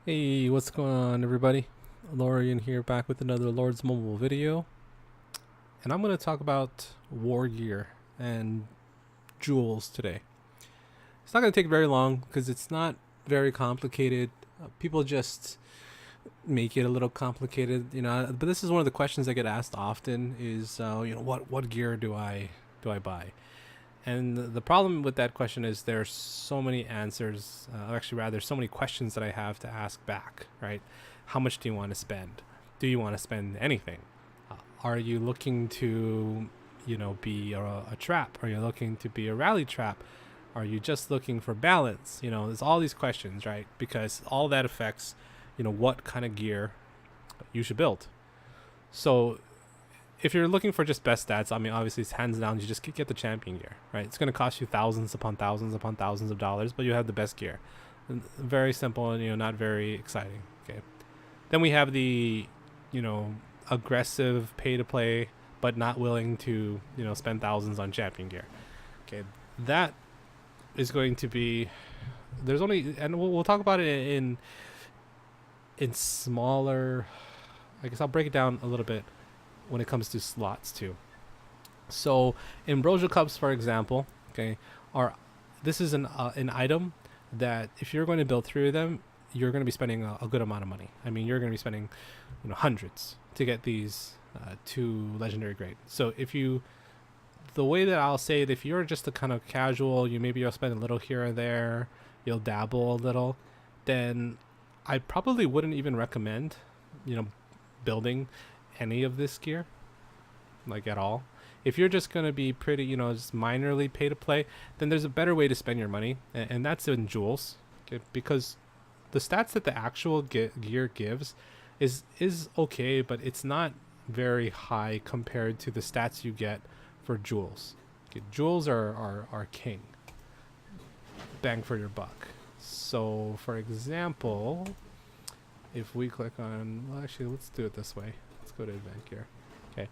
Hey, what's going on, everybody? Lorian here, back with another Lord's Mobile video, and I'm going to talk about war gear and jewels today. It's not going to take very long because it's not very complicated. People just make it a little complicated, But this is one of the questions I get asked often: is what gear do I buy? And the problem with that question is there's so many answers, actually, rather, so many questions that I have to ask back, right? How much do you want to spend? Do you want to spend anything? Are you looking to, be a trap? Are you looking to be a rally trap? Are you just looking for balance? There's all these questions, right? Because all that affects, what kind of gear you should build. So if you're looking for just best stats, I mean, obviously, it's hands down, you just get the champion gear, right? It's going to cost you thousands upon thousands upon thousands of dollars, but you have the best gear. Very simple and, not very exciting. Okay. Then we have the, aggressive pay to play, but not willing to, spend thousands on champion gear. Okay. That is going to be, there's only, and we'll talk about it in smaller, I guess I'll break it down a little bit when it comes to slots too. So in Broja Cups, for example, okay, are this is an item that if you're going to build three of them, you're going to be spending a good amount of money. I mean, you're going to be spending, hundreds to get these two legendary grade. So the way that I'll say it, if you're just a kind of casual, you'll spend a little here or there, you'll dabble a little, then I probably wouldn't even recommend, building any of this gear, like at all. If you're just going to be pretty, just minorly pay to play, then there's a better way to spend your money, and that's in jewels. Okay? Because the stats that the actual gear gives is okay, but it's not very high compared to the stats you get for jewels. Okay? Jewels are king. Bang for your buck. So, for example, if we click on, well, actually, let's do it this way. Let's go to event gear. Okay.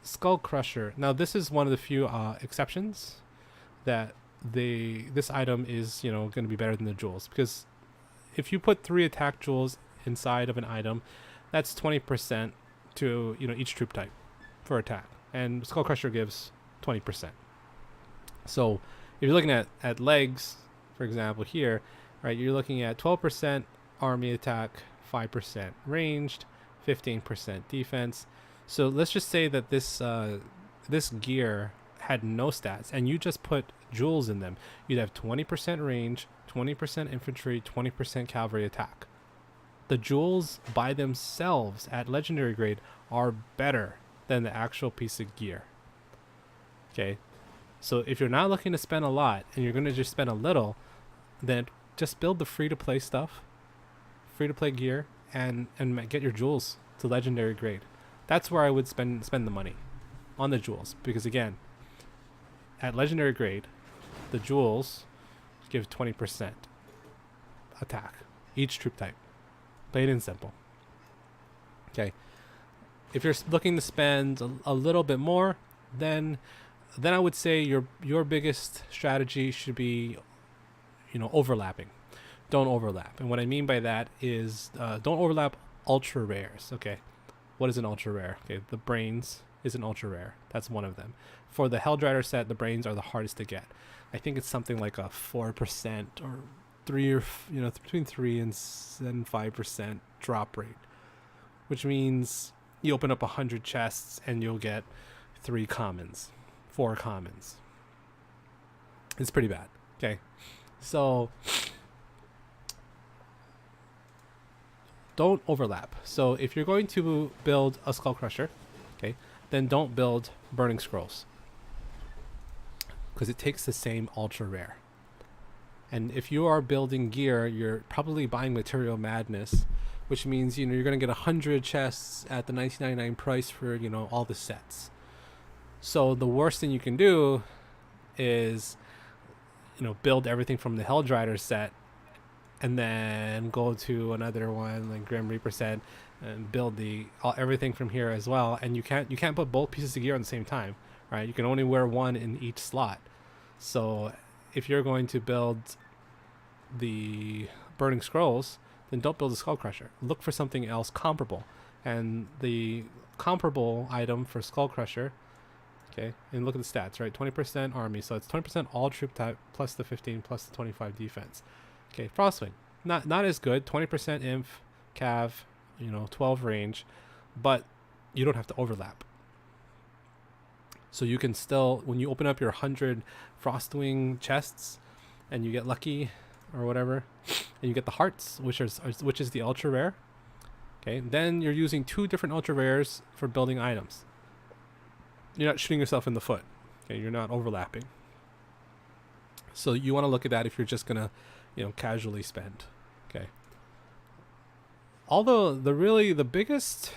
Skull Crusher. Now, this is one of the few exceptions that this item is, going to be better than the jewels, because if you put 3 attack jewels inside of an item, that's 20% to, each troop type for attack, and Skull Crusher gives 20%. So if you're looking at legs, for example, here, right, you're looking at 12% army attack, 5% ranged, 15% defense. So let's just say that this gear had no stats and you just put jewels in them. You'd have 20% range, 20% infantry, 20% cavalry attack. The jewels by themselves at legendary grade are better than the actual piece of gear. Okay. So if you're not looking to spend a lot and you're going to just spend a little, then just build the free to play stuff, free to play gear, and get your jewels to legendary grade. That's where I would spend the money, on the jewels, because again, at legendary grade, the jewels give 20% attack each troop type. Plain and simple. Okay. If you're looking to spend a little bit more, then I would say your biggest strategy should be, overlapping. Don't overlap. And what I mean by that is don't overlap ultra rares. Okay. What is an ultra rare? Okay, the brains is an ultra rare. That's one of them. For the Helldrider set, the brains are the hardest to get. I think it's something like a 4% or 3 or between 3 and 5% drop rate, which means you open up 100 chests and you'll get 3 commons, 4 commons. It's pretty bad. Okay, so don't overlap. So if you're going to build a Skull Crusher, okay, then don't build Burning Scrolls, because it takes the same ultra rare. And if you are building gear, you're probably buying Material Madness, which means you're going to get 100 chests at the $19.99 price for all the sets. So the worst thing you can do is build everything from the Helldrider set and then go to another one like Grim Reaper set and build everything from here as well. And you can't put both pieces of gear on the same time, right? You can only wear one in each slot. So if you're going to build the Burning Scrolls, then don't build a Skull Crusher. Look for something else comparable. And the comparable item for Skull Crusher, okay, and look at the stats, right? 20% army, so it's 20% all troop type plus the 15 plus the 25 defense. Okay, Frostwing, not as good. 20% inf, cav, 12 range, but you don't have to overlap. So you can still, when you open up your 100 Frostwing chests, and you get lucky or whatever, and you get the hearts, which is the ultra rare. Okay, then you're using 2 different ultra rares for building items. You're not shooting yourself in the foot. Okay, you're not overlapping. So you want to look at that if you're just gonna, casually spend. Okay. Although the biggest,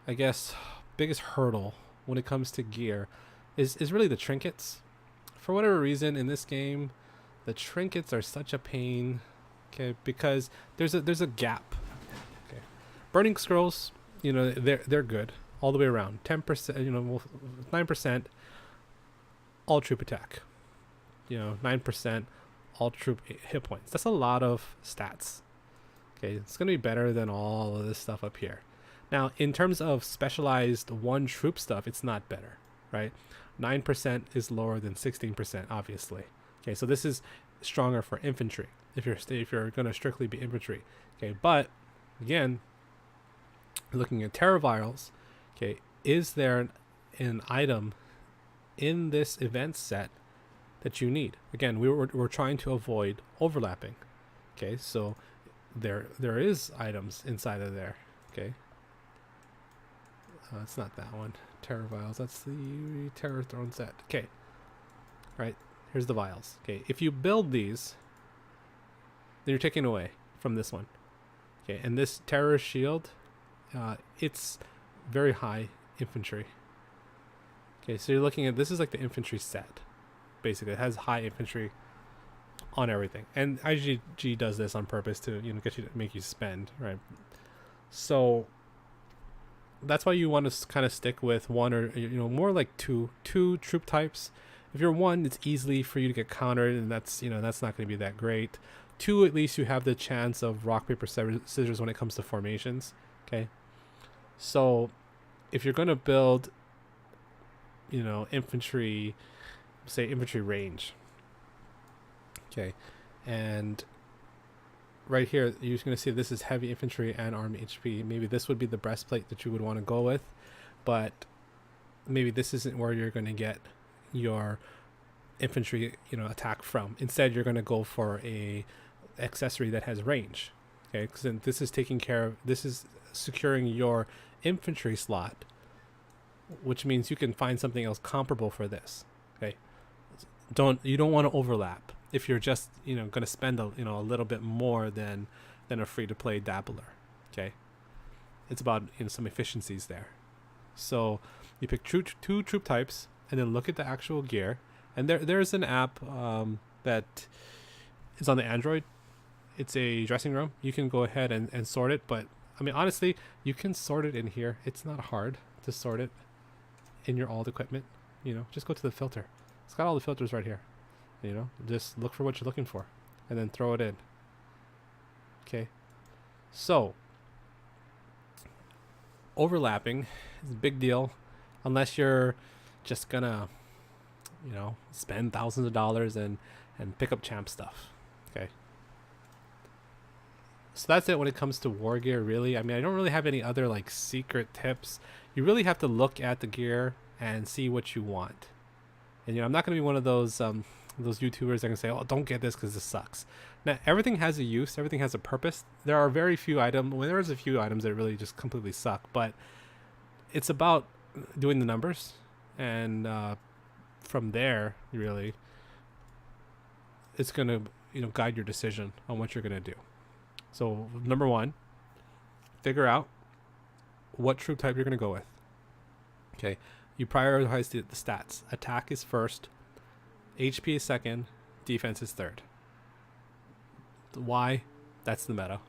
I guess, biggest hurdle when it comes to gear is really the trinkets. For whatever reason in this game, the trinkets are such a pain. Okay, because there's a gap. Okay, burning scrolls, they're good all the way around. 10%, 9% all troop attack. 9% all troop hit points. That's a lot of stats. Okay, it's gonna be better than all of this stuff up here. Now, in terms of specialized one troop stuff, it's not better, right? 9% is lower than 16%, obviously. Okay, so this is stronger for infantry if you're going to strictly be infantry. Okay, but again, looking at Terror Vials, okay, is there an item in this event set that you need? Again, we're trying to avoid overlapping. Okay, so there is items inside of there. Okay. It's not that one. Terror Vials. That's the Terror Throne set. Okay. Right. Here's the vials. Okay. If you build these, then you're taking away from this one. Okay. And this Terror Shield, it's very high infantry. Okay. So you're looking at, this is like the infantry set. Basically, it has high infantry on everything. And IGG does this on purpose to, make you spend, right? So that's why you want to kind of stick with one or more like two troop types. If you're one, it's easily for you to get countered, and that's not going to be that great. 2, at least you have the chance of rock paper scissors when it comes to formations. Okay, so if you're going to build infantry, say infantry range, okay, and right here, you're going to see this is heavy infantry and army HP. Maybe this would be the breastplate that you would want to go with, but maybe this isn't where you're going to get your infantry, attack from. Instead, you're going to go for a accessory that has range. Okay, because then this is securing your infantry slot, which means you can find something else comparable for this. Okay, you don't want to overlap. If you're just going to spend a little bit more than a free to play dabbler. Okay, it's about some efficiencies there. So you pick 2 troop types and then look at the actual gear. And there's an app that is on the Android. It's a dressing room. You can go ahead and sort it, but I mean honestly, you can sort it in here. It's not hard to sort it in your alt equipment. Just go to the filter. It's got all the filters right here. Just look for what you're looking for and then throw it in. Okay, so overlapping is a big deal unless you're just gonna spend thousands of dollars and pick up champ stuff. Okay, so that's it when it comes to war gear, really. I mean, I don't really have any other like secret tips. You really have to look at the gear and see what you want. And I'm not going to be one of those YouTubers that can say, oh, don't get this because this sucks. Now, everything has a use. Everything has a purpose. There are very few items. Well, there's a few items that really just completely suck. But it's about doing the numbers. And from there, really, it's going to guide your decision on what you're going to do. So, number 1, figure out what troop type you're going to go with. Okay. You prioritize the stats. Attack is first. HP is second. Defense is third. Why? That's the meta.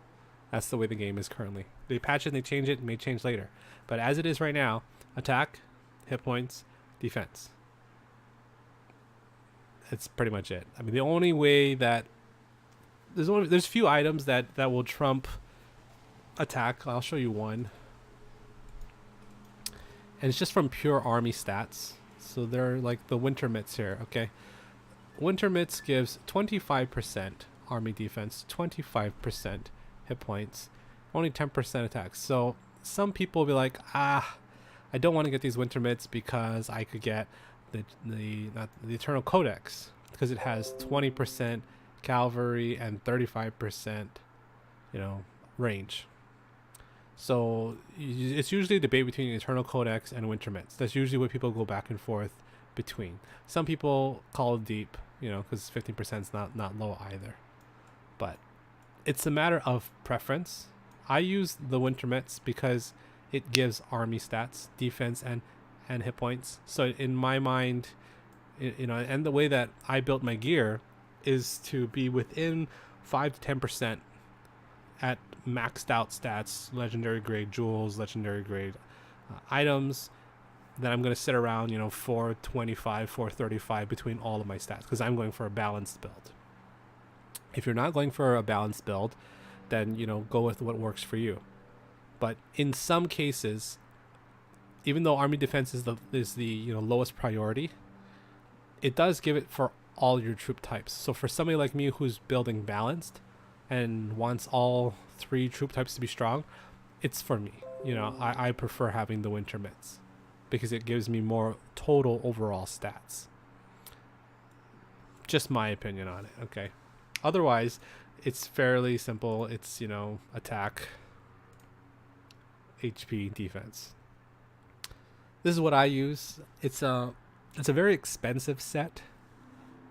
That's the way the game is currently. They patch it and they change it. It may change later. But as it is right now, attack, hit points, defense. It's pretty much it. I mean, the only way that there's few items that will trump attack. I'll show you one, and it's just from pure army stats. So they're like the winter mitts here. Okay, winter mitts gives 25% army defense, 25% hit points, only 10% attacks. So some people will be like, I don't want to get these winter mitts because I could get the Eternal Codex, because it has 20% cavalry and 35% range. So it's usually a debate between Eternal Codex and winter mitts. That's usually what people go back and forth between. Some people call it deep, because 15% is not low either. But it's a matter of preference. I use the winter mitts because it gives army stats, defense, and hit points. So in my mind, and the way that I built my gear is to be within 5 to 10% at maxed out stats, legendary grade jewels, legendary grade items. Then I'm going to sit around 425, 435 between all of my stats, because I'm going for a balanced build. If you're not going for a balanced build, then go with what works for you. But in some cases, even though army defense is the lowest priority, it does give it for all your troop types. So for somebody like me who's building balanced and wants all 3 troop types to be strong, it's for me. I prefer having the winter mitts because it gives me more total overall stats. Just my opinion on it. Okay. Otherwise, it's fairly simple. It's attack, HP, defense. This is what I use. It's a very expensive set.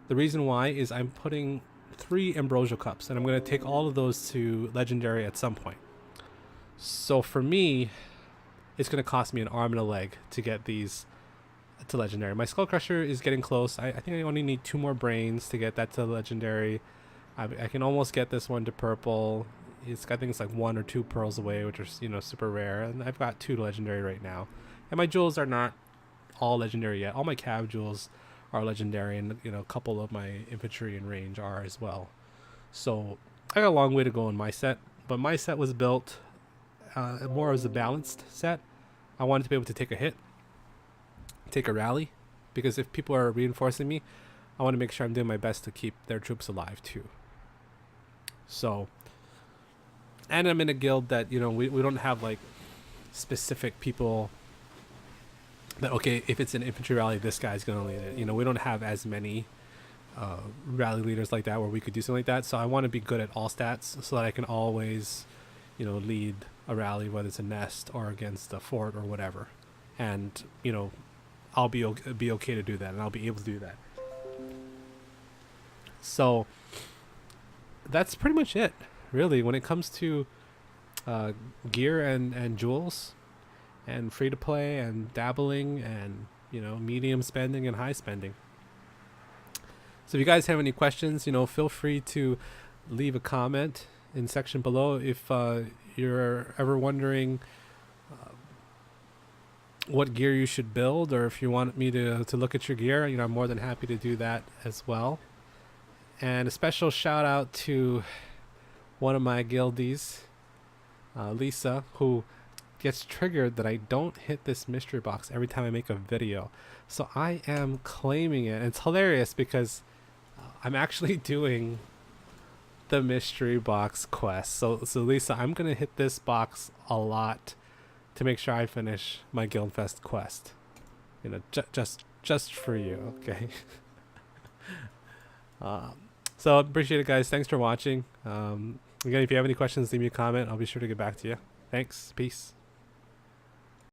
The reason why is I'm putting 3 Ambrosial Cups, and I'm going to take all of those to Legendary at some point. So for me, it's going to cost me an arm and a leg to get these to Legendary. My Skull Crusher is getting close. I think I only need 2 more brains to get that to Legendary. I can almost get this one to purple. I think it's like 1 or 2 pearls away, which are super rare. And I've got 2 to Legendary right now. And my jewels are not all Legendary yet. All my cav jewels are Legendary, and a couple of my infantry and range are as well. So I got a long way to go in my set, but my set was built more as a balanced set. I wanted to be able to take a hit, take a rally, because if people are reinforcing me, I want to make sure I'm doing my best to keep their troops alive too. So, and I'm in a guild that we don't have like specific people that, okay, if it's an infantry rally, this guy's gonna lead it. We don't have as many rally leaders like that where we could do something like that. So I want to be good at all stats so that I can always lead a rally, whether it's a nest or against a fort or whatever. And I'll be okay to do that, and I'll be able to do that. So that's pretty much it, really, when it comes to gear and jewels and free to play and dabbling and medium spending and high spending. So if you guys have any questions, feel free to leave a comment in section below. If you're ever wondering what gear you should build, or if you want me to look at your gear, I'm more than happy to do that as well. And a special shout out to one of my guildies, Lisa, who gets triggered that I don't hit this mystery box every time I make a video. So I am claiming it. And it's hilarious because I'm actually doing the mystery box quest. So Lisa, I'm going to hit this box a lot to make sure I finish my Guildfest quest. Just for you, okay? So appreciate it, guys. Thanks for watching. Again, if you have any questions, leave me a comment. I'll be sure to get back to you. Thanks. Peace.